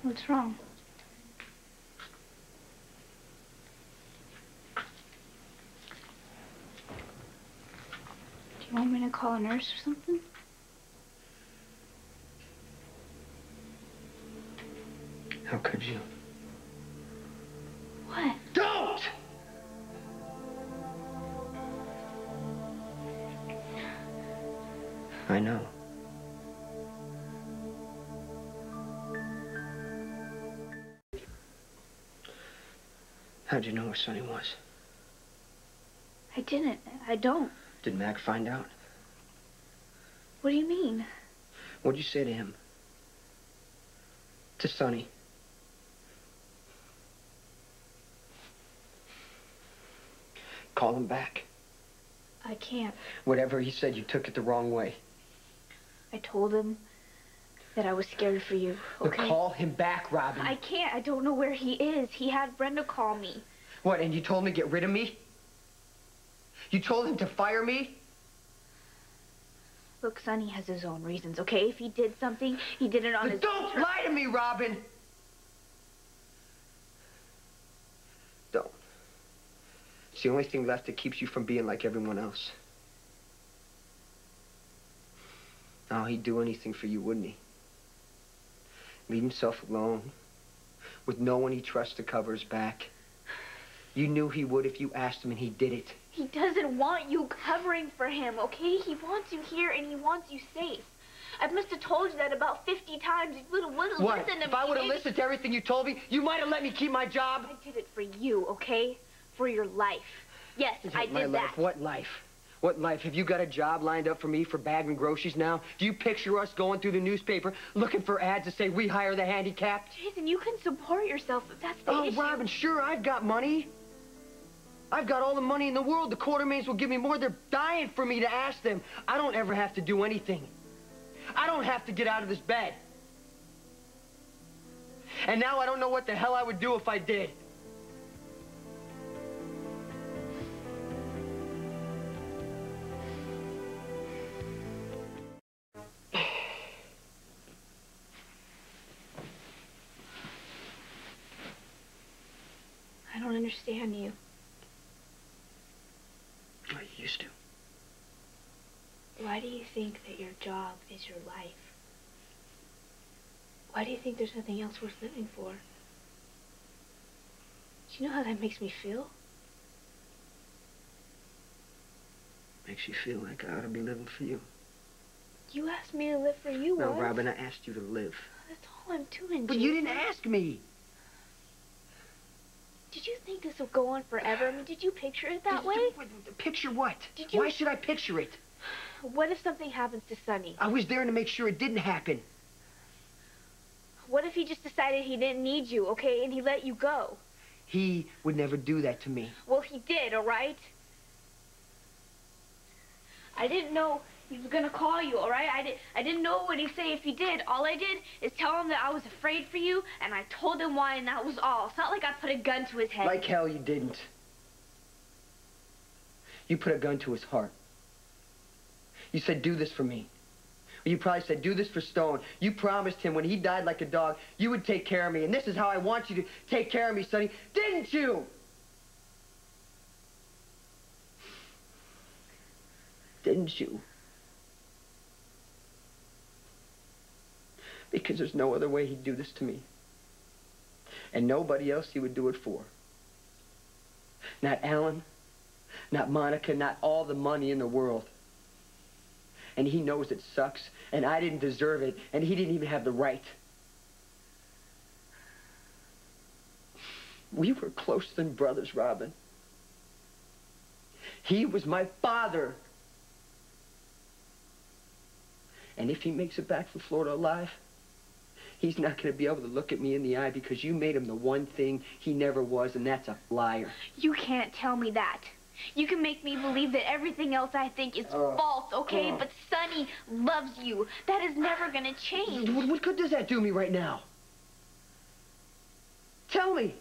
What's wrong? Do you want me to call a nurse or something? How could you? What? Don't! I know. How'd you know where Sonny was? I didn't. I don't. Did Mac find out? What do you mean? What'd you say to him? To Sonny? Call him back. I can't. Whatever he said, you took it the wrong way. I told him that I was scared for you, okay? Call him back, Robin. I can't. I don't know where he is. He had Brenda call me. What, and you told him to get rid of me? You told him to fire me? Look, Sonny has his own reasons, okay? If he did something, he did it on his own. Don't lie to me, Robin! Don't. It's the only thing left that keeps you from being like everyone else. Now, he'd do anything for you, wouldn't he? Leave himself alone, with no one he trusts to cover his back. You knew he would if you asked him, and he did it. He doesn't want you covering for him, okay? He wants you here, and he wants you safe. I must have told you that about 50 times. You wouldn't listen to me. If I would have listened to everything you told me, you might have let me keep my job. I did it for you, okay? For your life. Yes, I did that. My life? What life? What life? Have you got a job lined up for me for bagging groceries now? Do you picture us going through the newspaper looking for ads that say we hire the handicapped? Jason, you can support yourself if that's the issue. Oh, Robin, sure, I've got money. I've got all the money in the world. The Quartermains will give me more. They're dying for me to ask them. I don't ever have to do anything. I don't have to get out of this bed. And now I don't know what the hell I would do if I did. I don't understand you. I used to. Why do you think that your job is your life? Why do you think there's nothing else worth living for? Do you know how that makes me feel? Makes you feel like I ought to be living for you. You asked me to live for you, No, once. Robin, I asked you to live. That's all I'm doing, But you didn't ask me. Did you think this would go on forever? I mean, did you picture it that way? Picture what? Did you... Why should I picture it? What if something happens to Sonny? I was there to make sure it didn't happen. What if he just decided he didn't need you, okay, and he let you go? He would never do that to me. Well, he did, all right? I didn't know he was gonna call you, all right? I didn't know what he'd say if he did. All I did is tell him that I was afraid for you, and I told him why, and that was all. It's not like I put a gun to his head. Like hell you didn't. You put a gun to his heart. You said, do this for me. Or you probably said, do this for Stone. You promised him when he died like a dog, you would take care of me, and this is how I want you to take care of me, Sonny. Didn't you? Didn't you? Because there's no other way he'd do this to me. And nobody else he would do it for. Not Alan, not Monica, not all the money in the world. And he knows it sucks, and I didn't deserve it, and he didn't even have the right. We were closer than brothers, Robin. He was my father. And if he makes it back from Florida alive, he's not going to be able to look at me in the eye because you made him the one thing he never was, and that's a liar. You can't tell me that. You can make me believe that everything else I think is false, okay? But Sonny loves you. That is never going to change. What good does that do me right now? Tell me.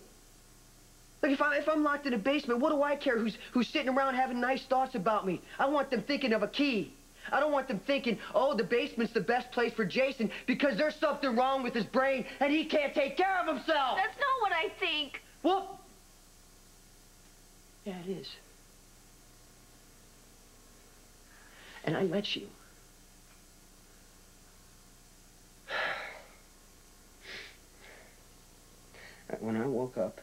Like, if I'm locked in a basement, what do I care who's sitting around having nice thoughts about me? I want them thinking of a key. I don't want them thinking, oh, the basement's the best place for Jason because there's something wrong with his brain and he can't take care of himself. That's not what I think. Well, yeah, it is. And I let you. When I woke up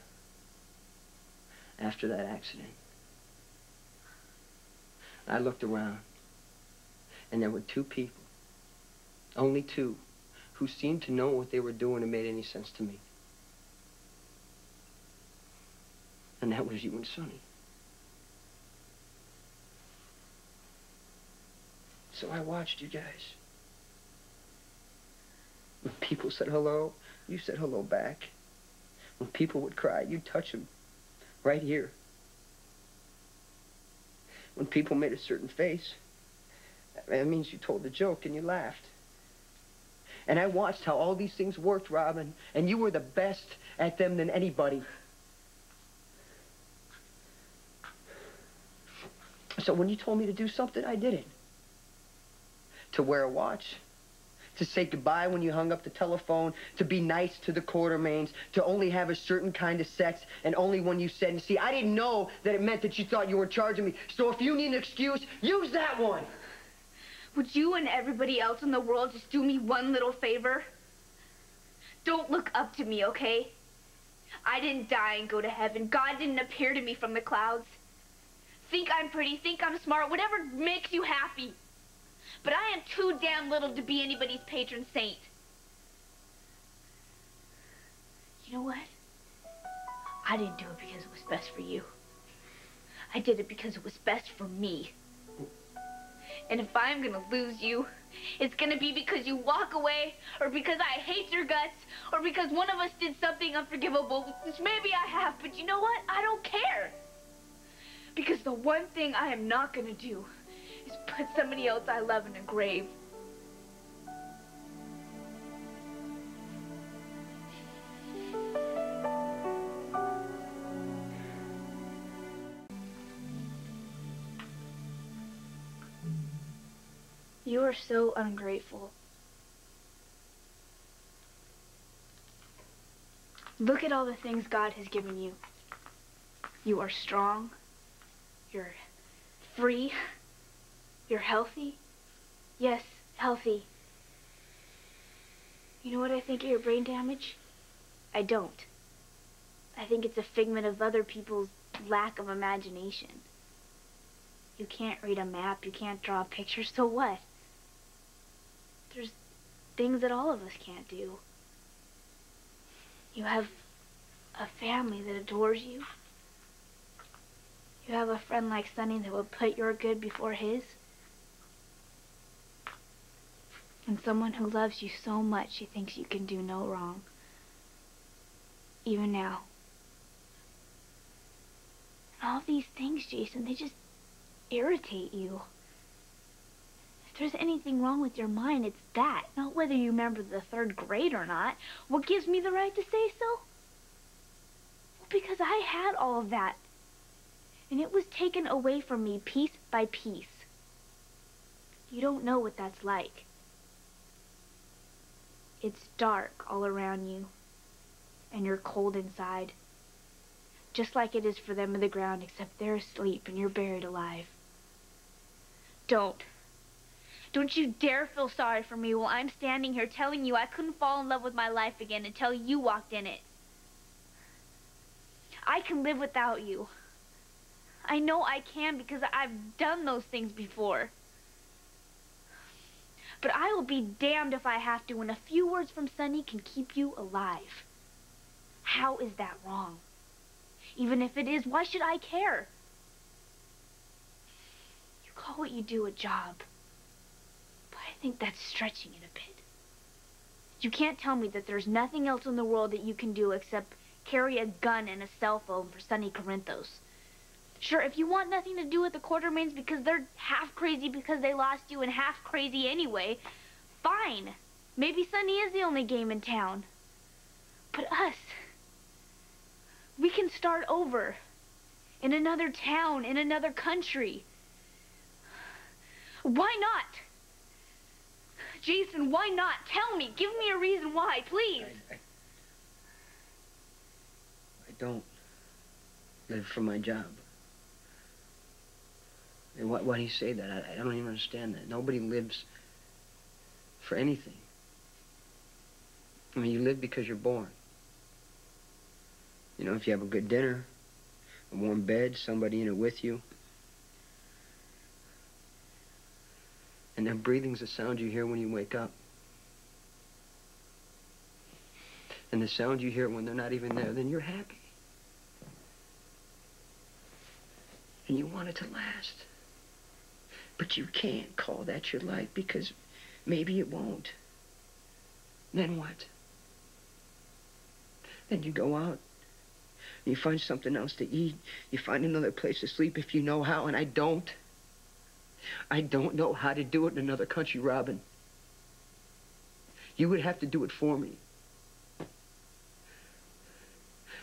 after that accident, I looked around, and there were two people, only two, who seemed to know what they were doing and made any sense to me. And that was you and Sonny. So I watched you guys. When people said hello, you said hello back. When people would cry, you'd touch them right here. When people made a certain face, that means you told the joke and you laughed. And I watched how all these things worked, Robin, and you were the best at them than anybody. So when you told me to do something, I did it. To wear a watch, to say goodbye when you hung up the telephone, to be nice to the Quartermains, to only have a certain kind of sex, and only when you said, and see, I didn't know that it meant that you thought you were charging me. So if you need an excuse, use that one. Would you and everybody else in the world just do me one little favor? Don't look up to me, okay? I didn't die and go to heaven. God didn't appear to me from the clouds. Think I'm pretty, think I'm smart, whatever makes you happy. But I am too damn little to be anybody's patron saint. You know what? I didn't do it because it was best for you. I did it because it was best for me. And if I'm gonna lose you, it's gonna be because you walk away, or because I hate your guts, or because one of us did something unforgivable, which maybe I have, but you know what? I don't care. Because the one thing I am not gonna do is put somebody else I love in a grave. You are so ungrateful. Look at all the things God has given you. You are strong. You're free. You're healthy. Yes, healthy. You know what I think of your brain damage? I don't. I think it's a figment of other people's lack of imagination. You can't read a map, you can't draw a picture, so what? There's things that all of us can't do. You have a family that adores you. You have a friend like Sonny that would put your good before his. And someone who loves you so much she thinks you can do no wrong. Even now. And all these things, Jason, they just irritate you. If there's anything wrong with your mind, it's that. Not whether you remember the 3rd grade or not. What gives me the right to say so? Well, because I had all of that. And it was taken away from me piece by piece. You don't know what that's like. It's dark all around you. And you're cold inside. Just like it is for them in the ground, except they're asleep and you're buried alive. Don't. Don't you dare feel sorry for me while I'm standing here telling you I couldn't fall in love with my life again until you walked in it. I can live without you. I know I can because I've done those things before. But I will be damned if I have to when a few words from Sonny can keep you alive. How is that wrong? Even if it is, why should I care? You call what you do a job. But I think that's stretching it a bit. You can't tell me that there's nothing else in the world that you can do except carry a gun and a cell phone for Sonny Corinthos. Sure, if you want nothing to do with the Quartermains because they're half crazy because they lost you and half crazy anyway, fine. Maybe Sonny is the only game in town. But us, we can start over in another town, in another country. Why not? Jason, why not? Tell me. Give me a reason why, please. I don't live for my job. And why do you say that? I don't even understand that. Nobody lives for anything. I mean, you live because you're born. You know, if you have a good dinner, a warm bed, somebody in it with you. And then breathing's the sound you hear when you wake up. And the sound you hear when they're not even there, then you're happy. And you want it to last. But you can't call that your life because maybe it won't. Then what? Then you go out. You find something else to eat. You find another place to sleep if you know how, and I don't. I don't know how to do it in another country, Robin. You would have to do it for me.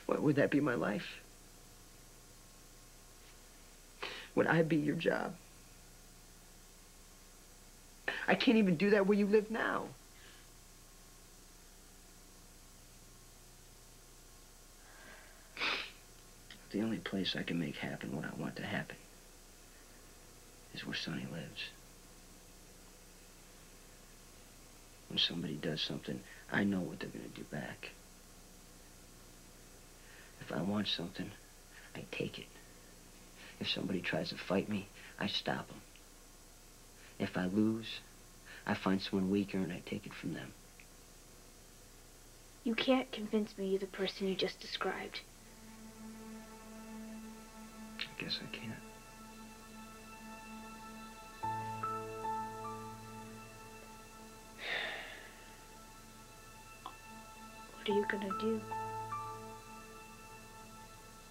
What, would that be my life? Would I be your job? I can't even do that where you live now. The only place I can make happen what I want to happen is where Sonny lives. When somebody does something, I know what they're going to do back. If I want something, I take it. If somebody tries to fight me, I stop them. If I lose, I find someone weaker and I take it from them. You can't convince me you're the person you just described. I guess I can't. What are you gonna do?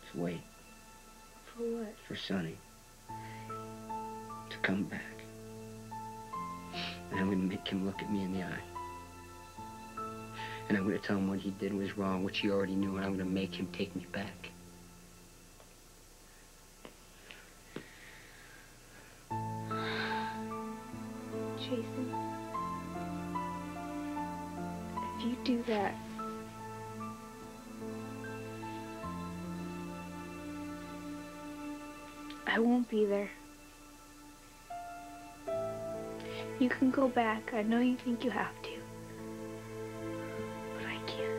Just wait. For what? For Sonny to come back. And I'm gonna make him look at me in the eye. And I'm gonna tell him what he did was wrong, which he already knew, and I'm gonna make him take me back. Jason, if you do that, I won't be there. You can go back. I know you think you have to. But I can't.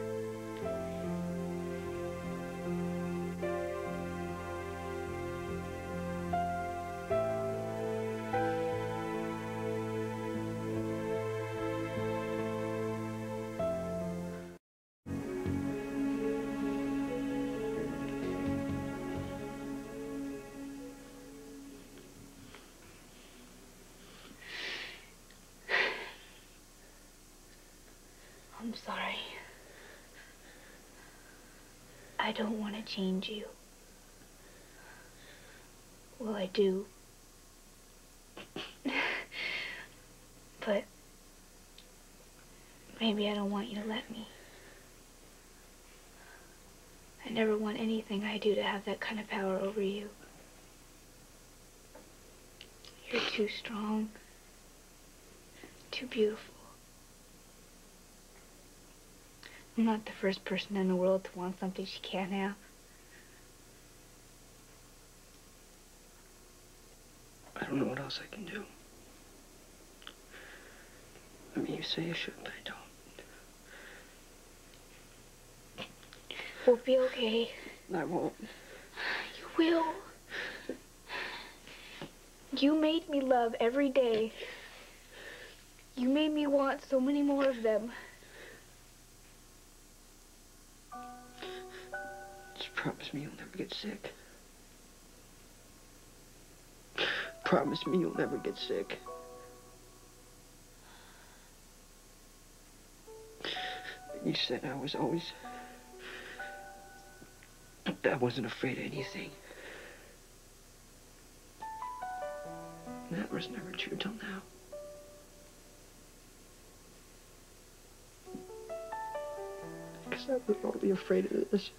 I'm sorry. I don't want to change you. Well, I do. But maybe I don't want you to let me. I never want anything I do to have that kind of power over you. You're too strong, too beautiful. I'm not the first person in the world to want something she can't have. I don't know what else I can do. I mean, you say you should, but I don't. We'll be okay. I won't. You will. You made me love every day. You made me want so many more of them. Just promise me you'll never get sick. Promise me you'll never get sick. You said I was always... I wasn't afraid of anything. That was never true till now. Because I was only afraid of this.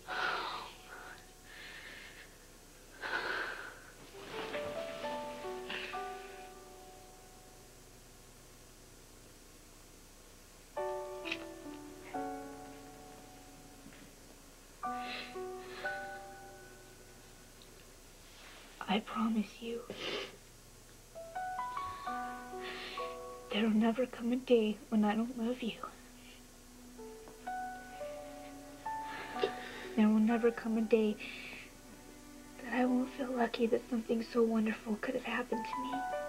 I promise you. There'll never come a day when I don't love you. There will never come a day that I won't feel lucky that something so wonderful could have happened to me.